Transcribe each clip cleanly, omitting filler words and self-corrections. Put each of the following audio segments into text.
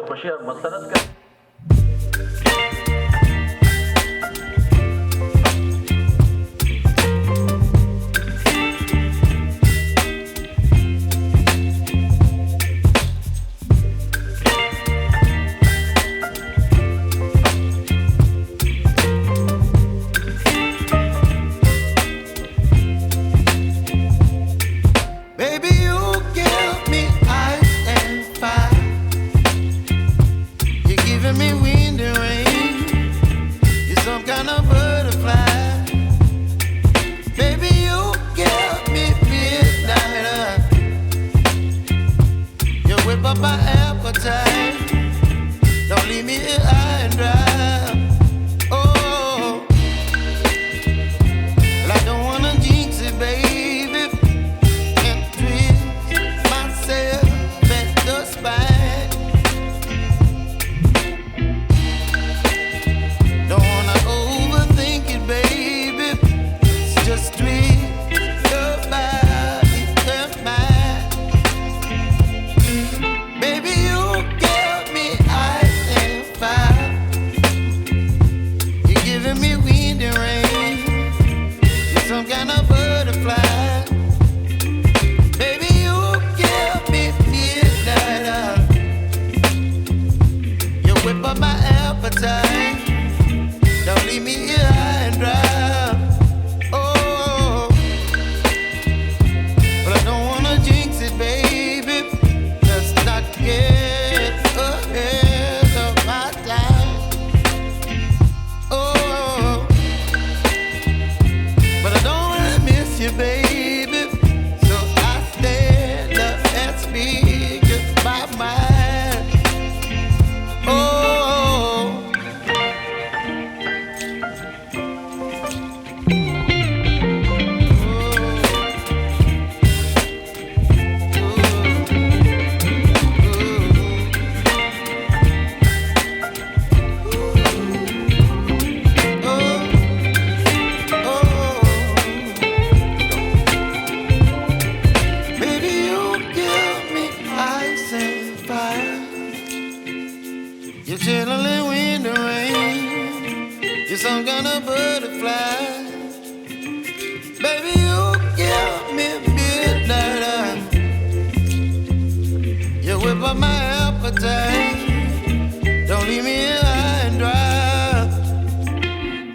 खुशी और मसरत का my appetite. Don't leave me here high and dry. Oh, well, I don't wanna jinx it, baby, and twist myself at the spine. Don't wanna overthink it, baby. It's just twist your body and mine. Baby, you give me ice and fire. You're giving me wind and rain. You're some kind of butterfly. Baby, you give me midnight. You whip up my appetite. Don't leave me here high and dry. Oh, but I don't wanna jinx it, baby. Let's not get ahead of my time. Oh, but I don't wanna miss you, baby. So I stand up and speak just my mind. Oh. Baby, you give me ice and fire. You're chilling wind and rain. You're some kind of butterfly. Baby, you give me midnight. You whip up my appetite. Don't leave me here high and dry.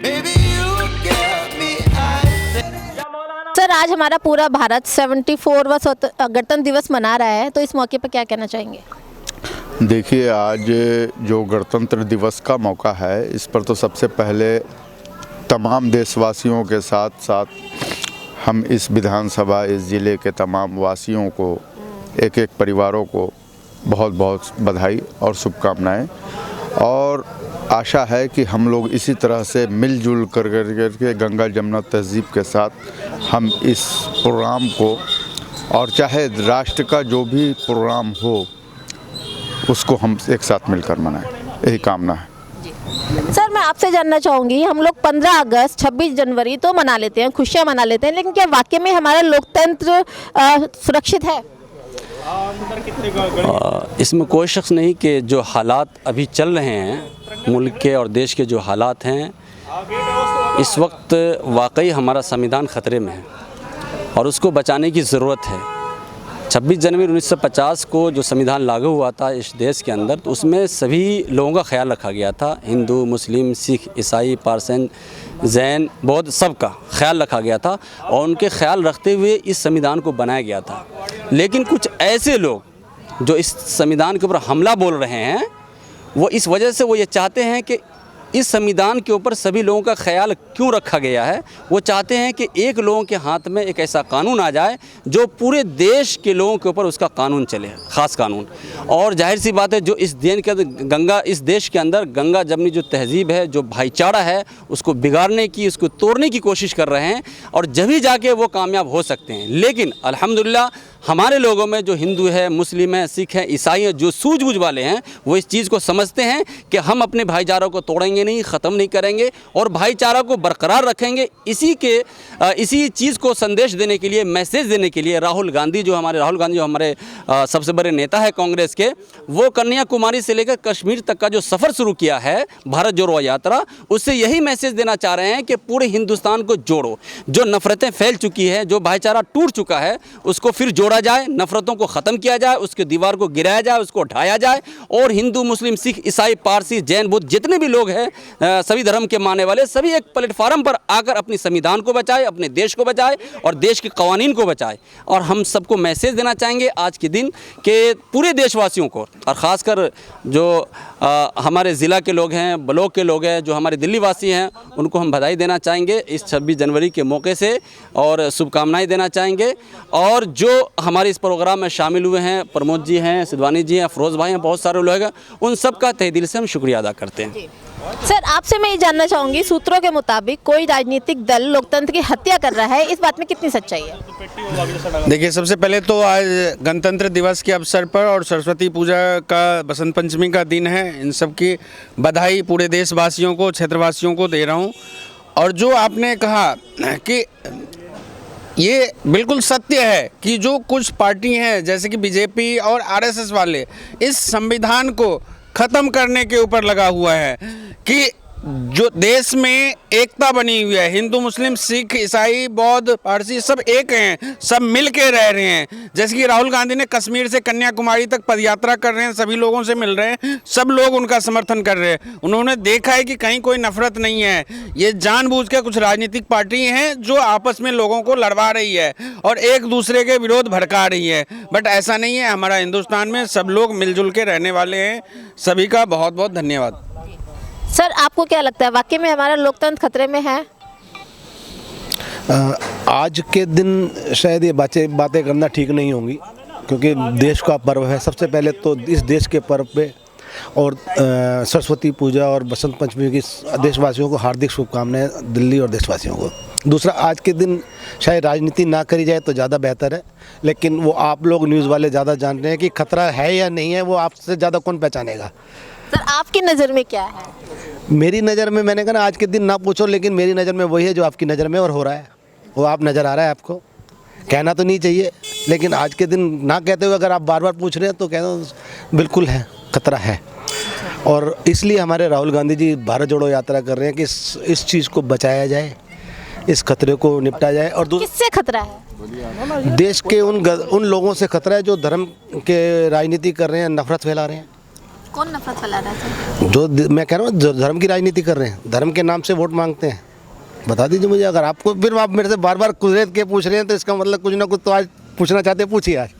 Baby, you give me ice and sir, आज हमारा पूरा भारत 74वां गणतंत्र दिवस मना रहा है, तो इस मौके पर क्या कहना चाहेंगे? देखिए, आज जो गणतंत्र दिवस का मौका है, इस पर तो सबसे पहले तमाम देशवासियों के साथ साथ हम इस विधानसभा, इस ज़िले के तमाम वासियों को, एक एक परिवारों को बहुत बहुत बधाई और शुभकामनाएं। और आशा है कि हम लोग इसी तरह से मिलजुल कर के गंगा जमुना तहज़ीब के साथ हम इस प्रोग्राम को, और चाहे राष्ट्र का जो भी प्रोग्राम हो, उसको हम एक साथ मिलकर मनाएं, यही कामना है। सर, मैं आपसे जानना चाहूँगी, हम लोग 15 अगस्त 26 जनवरी तो मना लेते हैं, खुशियाँ मना लेते हैं, लेकिन क्या वाकई में हमारा लोकतंत्र सुरक्षित है? इसमें कोई शख्स नहीं कि जो हालात अभी चल रहे हैं मुल्क के और देश के, जो हालात हैं इस वक्त, वाकई हमारा संविधान ख़तरे में है और उसको बचाने की ज़रूरत है। 26 जनवरी 1950 को जो संविधान लागू हुआ था इस देश के अंदर, तो उसमें सभी लोगों का ख्याल रखा गया था। हिंदू, मुस्लिम, सिख, ईसाई, पारसन, जैन, बौद्ध, सबका ख्याल रखा गया था और उनके ख्याल रखते हुए इस संविधान को बनाया गया था। लेकिन कुछ ऐसे लोग जो इस संविधान के ऊपर हमला बोल रहे हैं, वो इस वजह से वो ये चाहते हैं कि इस संविधान के ऊपर सभी लोगों का ख्याल क्यों रखा गया है। वो चाहते हैं कि एक लोगों के हाथ में एक ऐसा कानून आ जाए जो पूरे देश के लोगों के ऊपर उसका कानून चले, ख़ास कानून। और जाहिर सी बात है, जो इस इस देश के अंदर गंगा जमुनी जो तहज़ीब है, जो भाईचारा है, उसको बिगाड़ने की, उसको तोड़ने की कोशिश कर रहे हैं और जब ही जाके वो कामयाब हो सकते हैं। लेकिन अल्हम्दुलिल्लाह हमारे लोगों में जो हिंदू है, मुस्लिम है, सिख है, ईसाई है, जो सूझबूझ वाले हैं, वो इस चीज़ को समझते हैं कि हम अपने भाईचारों को तोड़ेंगे तोड़ेंगे नहीं, ख़त्म नहीं करेंगे और भाईचारा को बरकरार रखेंगे। इसी चीज़ को संदेश देने के लिए, मैसेज देने के लिए राहुल गांधी जो हमारे सबसे बड़े नेता है कांग्रेस के, वो कन्याकुमारी से लेकर कश्मीर तक का जो सफ़र शुरू किया है भारत जोड़ो यात्रा, उससे यही मैसेज देना चाह रहे हैं कि पूरे हिंदुस्तान को जोड़ो। जो नफ़रतें फैल चुकी है, जो भाईचारा टूट चुका है, उसको फिर जोड़ा जाए, नफ़रतों को ख़त्म किया जाए, उसके दीवार को गिराया जाए, उसको उठाया जाए और हिंदू, मुस्लिम, सिख, ईसाई, पारसी, जैन, बुद्ध जितने भी लोग हैं, सभी धर्म के मानने वाले, सभी एक प्लेटफार्म पर आकर अपनी संविधान को बचाए, अपने देश को बचाए और देश के कवानीन को बचाए। और हम सबको मैसेज देना चाहेंगे आज के दिन कि पूरे देशवासियों को, और ख़ासकर जो हमारे ज़िला के लोग हैं, ब्लॉक के लोग हैं, जो हमारे दिल्ली वासी हैं, उनको हम बधाई देना चाहेंगे इस 26 जनवरी के मौके से और शुभकामनाएं देना चाहेंगे। और जो हमारे इस प्रोग्राम में शामिल हुए हैं, प्रमोद जी हैं, सिद्धवानी जी हैं, अफरोज़ भाई हैं, बहुत सारे लोग हैं, उन सब का तहे दिल से हम शुक्रिया अदा करते हैं। सर, आपसे मैं ये जानना चाहूँगी, सूत्रों के मुताबिक कोई राजनीतिक दल लोकतंत्र की हत्या कर रहा है, इस बात में कितनी सच्चाई है? देखिए, सबसे पहले तो आज गणतंत्र दिवस के अवसर पर और सरस्वती पूजा का, बसंत पंचमी का दिन है, इन सब की बधाई पूरे देशवासियों को, क्षेत्रवासियों को दे रहा हूँ। और जो आपने कहा कि ये बिल्कुल सत्य है कि जो कुछ पार्टी हैं जैसे कि बीजेपी और आरएसएस वाले इस संविधान को ख़त्म करने के ऊपर लगा हुआ है कि जो देश में एकता बनी हुई है, हिंदू, मुस्लिम, सिख, ईसाई, बौद्ध, पारसी सब एक हैं, सब मिल के रह रहे हैं। जैसे कि राहुल गांधी ने कश्मीर से कन्याकुमारी तक पदयात्रा कर रहे हैं, सभी लोगों से मिल रहे हैं, सब लोग उनका समर्थन कर रहे हैं। उन्होंने देखा है कि कहीं कोई नफरत नहीं है, ये जानबूझ के कुछ राजनीतिक पार्टी हैं जो आपस में लोगों को लड़वा रही है और एक दूसरे के विरोध भड़का रही है। बट ऐसा नहीं है, हमारा हिंदुस्तान में सब लोग मिलजुल के रहने वाले हैं। सभी का बहुत बहुत धन्यवाद। सर, आपको क्या लगता है, वाकई में हमारा लोकतंत्र खतरे में है? आज के दिन शायद ये बातें करना ठीक नहीं होंगी, क्योंकि देश का पर्व है। सबसे पहले तो इस देश के पर्व पे और सरस्वती पूजा और बसंत पंचमी की देशवासियों को हार्दिक शुभकामनाएं, दिल्ली और देशवासियों को। दूसरा, आज के दिन शायद राजनीति ना करी जाए तो ज़्यादा बेहतर है, लेकिन वो आप लोग न्यूज़ वाले ज़्यादा जान रहे हैं कि खतरा है या नहीं है, वो आपसे ज़्यादा कौन पहचानेगा। सर, आपकी नज़र में क्या है? मेरी नज़र में, मैंने कहा ना, आज के दिन ना पूछो, लेकिन मेरी नज़र में वही है जो आपकी नज़र में और हो रहा है, वो आप नज़र आ रहा है। आपको कहना तो नहीं चाहिए, लेकिन आज के दिन ना कहते हुए अगर आप बार बार पूछ रहे हैं तो कह दो बिल्कुल है, खतरा है। और इसलिए हमारे राहुल गांधी जी भारत जोड़ो यात्रा कर रहे हैं कि इस चीज़ को बचाया जाए, इस खतरे को निपटा जाए। और किससे खतरा है? देश के उन लोगों से खतरा है जो धर्म के राजनीति कर रहे हैं, नफरत फैला रहे हैं। कौन नफरत फैला रहा है? जो मैं कह रहा हूँ, जो धर्म की राजनीति कर रहे हैं, धर्म के नाम से वोट मांगते हैं। बता दीजिए मुझे, अगर आपको फिर आप मेरे से बार बार कुदरत के पूछ रहे हैं तो इसका मतलब कुछ ना कुछ तो आज पूछना चाहते हैं, पूछिए आज।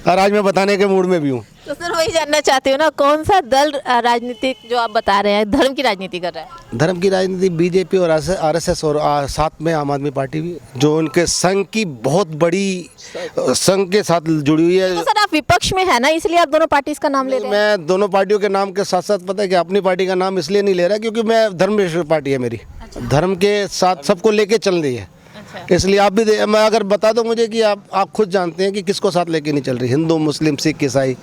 और आज मैं बताने के मूड में भी हूँ। तो सर, वही जानना चाहती हूँ ना, कौन सा दल राजनीतिक जो आप बता रहे हैं धर्म की राजनीति कर रहा है? धर्म की राजनीति बीजेपी और आरएसएस और साथ में आम आदमी पार्टी भी, जो उनके संघ की बहुत बड़ी संघ के साथ जुड़ी हुई है। तो सर, आप विपक्ष में है ना, इसलिए आप दोनों पार्टी का नाम ले रहे हैं? मैं दोनों पार्टियों के नाम के साथ साथ, पता है कि अपनी पार्टी का नाम इसलिए नहीं ले रहा क्योंकि मैं धर्मनिरपेक्ष पार्टी है मेरी। धर्म के साथ सबको लेके चल रही है, इसलिए आप भी मैं अगर बता दो मुझे कि आप खुद जानते हैं कि किसको साथ लेके नहीं चल रही। हिंदू, मुस्लिम, सिख, ईसाई,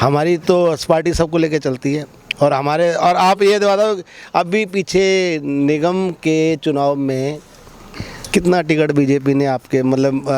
हमारी तो पार्टी सबको लेके चलती है। और आप ये बता दो, अभी पीछे निगम के चुनाव में कितना टिकट बीजेपी ने आपके मतलब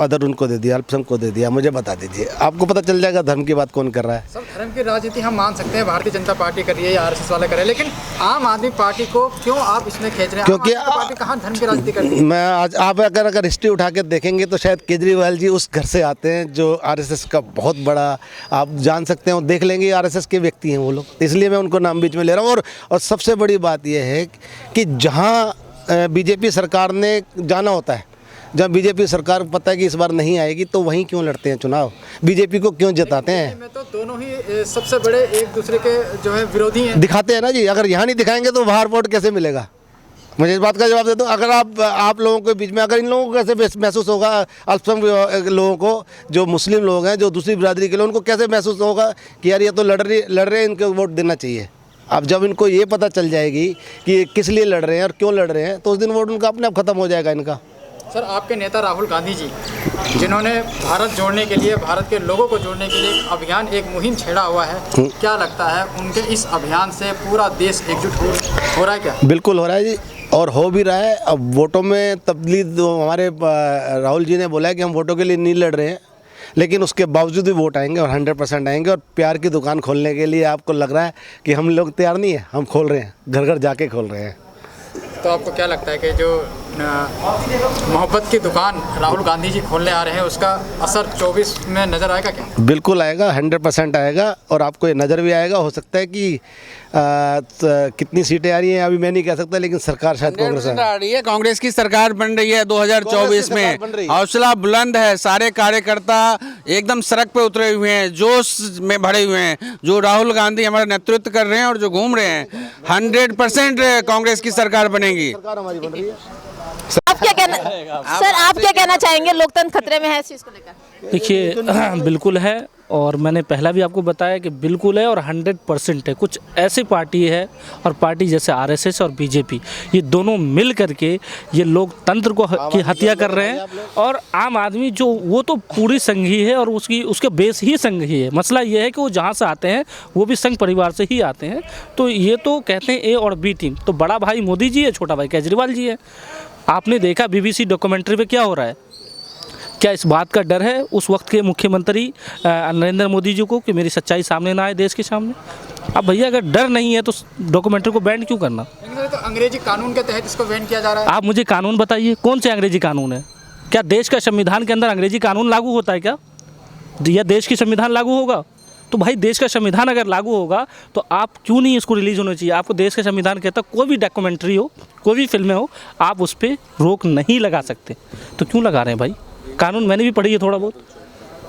अदर उनको दे दिया, अल्पसंख्यक को दे दिया, मुझे बता दीजिए। आपको पता चल जाएगा धर्म की बात कौन कर रहा है। सर, धर्म की राजनीति हम मान सकते हैं, भारतीय जनता पार्टी कर रही है या आरएसएस वाले कर रहे हैं, लेकिन आम आदमी पार्टी को क्यों आप इसमें खींच रहे हैं? क्योंकि पार्टी कहाँ धर्म की राजनीति कर रही है? मैं आज आप अगर हिस्ट्री उठा के देखेंगे तो शायद केजरीवाल जी उस घर से आते हैं जो आरएसएस का बहुत बड़ा, आप जान सकते हैं, देख लेंगे आरएसएस के व्यक्ति हैं वो लोग, इसलिए मैं उनको नाम बीच में ले रहा हूँ। और सबसे बड़ी बात यह है कि जहाँ बीजेपी सरकार ने जाना होता है, जब बीजेपी सरकार को पता है कि इस बार नहीं आएगी, तो वहीं क्यों लड़ते हैं चुनाव, बीजेपी को क्यों जिताते हैं? में तो दोनों ही सबसे बड़े एक दूसरे के जो है विरोधी हैं। दिखाते हैं ना जी, अगर यहाँ नहीं दिखाएंगे तो बाहर वोट कैसे मिलेगा? मुझे इस बात का जवाब दे दो। अगर आप लोगों के बीच में, अगर इन लोगों को कैसे महसूस होगा, अल्पसंख्यक लोगों को, जो मुस्लिम लोग हैं, जो दूसरी बिरादरी के लोग, उनको कैसे महसूस होगा कि यार ये तो लड़ रहे हैं, इनको वोट देना चाहिए। अब जब इनको ये पता चल जाएगी कि किस लिए लड़ रहे हैं और क्यों लड़ रहे हैं, तो उस दिन वोट उनका अपने आप खत्म हो जाएगा इनका। सर, आपके नेता राहुल गांधी जी, जिन्होंने भारत जोड़ने के लिए, भारत के लोगों को जोड़ने के लिए एक अभियान, एक मुहिम छेड़ा हुआ है, क्या लगता है उनके इस अभियान से पूरा देश एकजुट हो रहा है क्या? बिल्कुल हो रहा है जी, और हो भी रहा है। अब वोटों में तब्दीली हमारे राहुल जी ने बोला है कि हम वोटों के लिए नहीं लड़ रहे हैं, लेकिन उसके बावजूद भी वोट आएंगे और 100% आएंगे। और प्यार की दुकान खोलने के लिए आपको लग रहा है कि हम लोग तैयार नहीं है, हम खोल रहे हैं, घर घर जाके खोल रहे हैं। तो आपको क्या लगता है कि जो मोहब्बत की दुकान राहुल गांधी जी खोलने आ रहे हैं, उसका असर 24 में नज़र आएगा क्या? बिल्कुल आएगा, 100% आएगा। और आपको ये नज़र भी आएगा, हो सकता है कि कितनी सीटें आ रही हैं अभी मैं नहीं कह सकता, लेकिन सरकार शायद कांग्रेस आ रही है, कांग्रेस की सरकार बन रही है 2024 में। हौसला बुलंद है, सारे कार्यकर्ता एकदम सड़क पे उतरे हुए हैं, जोश में भरे हुए हैं। जो राहुल गांधी हमारा नेतृत्व कर रहे हैं और जो घूम रहे हैं, 100% कांग्रेस की सरकार बनेगी। सरकार हमारी बन रही है। आप क्या कहना सर, आप क्या कहना चाहेंगे? लोकतंत्र खतरे में है इस चीज़ को लेकर? देखिए बिल्कुल है, और मैंने पहला भी आपको बताया कि बिल्कुल है और 100% है। कुछ ऐसी पार्टी है और पार्टी जैसे आरएसएस और बीजेपी, ये दोनों मिल करके ये लोकतंत्र को की हत्या कर रहे हैं। और आम आदमी जो, वो तो पूरी संघी है और उसके बेस ही संघी है। मसला ये है कि वो जहाँ से आते हैं वो भी संघ परिवार से ही आते हैं। तो ये तो कहते हैं ए और बी टीम, तो बड़ा भाई मोदी जी है, छोटा भाई केजरीवाल जी है। आपने देखा BBC डॉक्यूमेंट्री पे क्या हो रहा है? क्या इस बात का डर है उस वक्त के मुख्यमंत्री नरेंद्र मोदी जी को कि मेरी सच्चाई सामने ना आए देश के सामने? अब भैया अगर डर नहीं है तो डॉक्यूमेंट्री को बैन क्यों करना? तो अंग्रेजी कानून के तहत इसको बैन किया जा रहा है। आप मुझे कानून बताइए, कौन से अंग्रेजी कानून है? क्या देश का संविधान के अंदर अंग्रेजी कानून लागू होता है क्या? या देश की संविधान लागू होगा? तो भाई देश का संविधान अगर लागू होगा तो आप क्यों नहीं इसको रिलीज़ होना चाहिए? आपको देश का संविधान कहता कोई भी डॉक्यूमेंट्री हो, कोई भी फिल्में हो, आप उस पर रोक नहीं लगा सकते, तो क्यों लगा रहे हैं भाई? कानून मैंने भी पढ़ी है थोड़ा बहुत।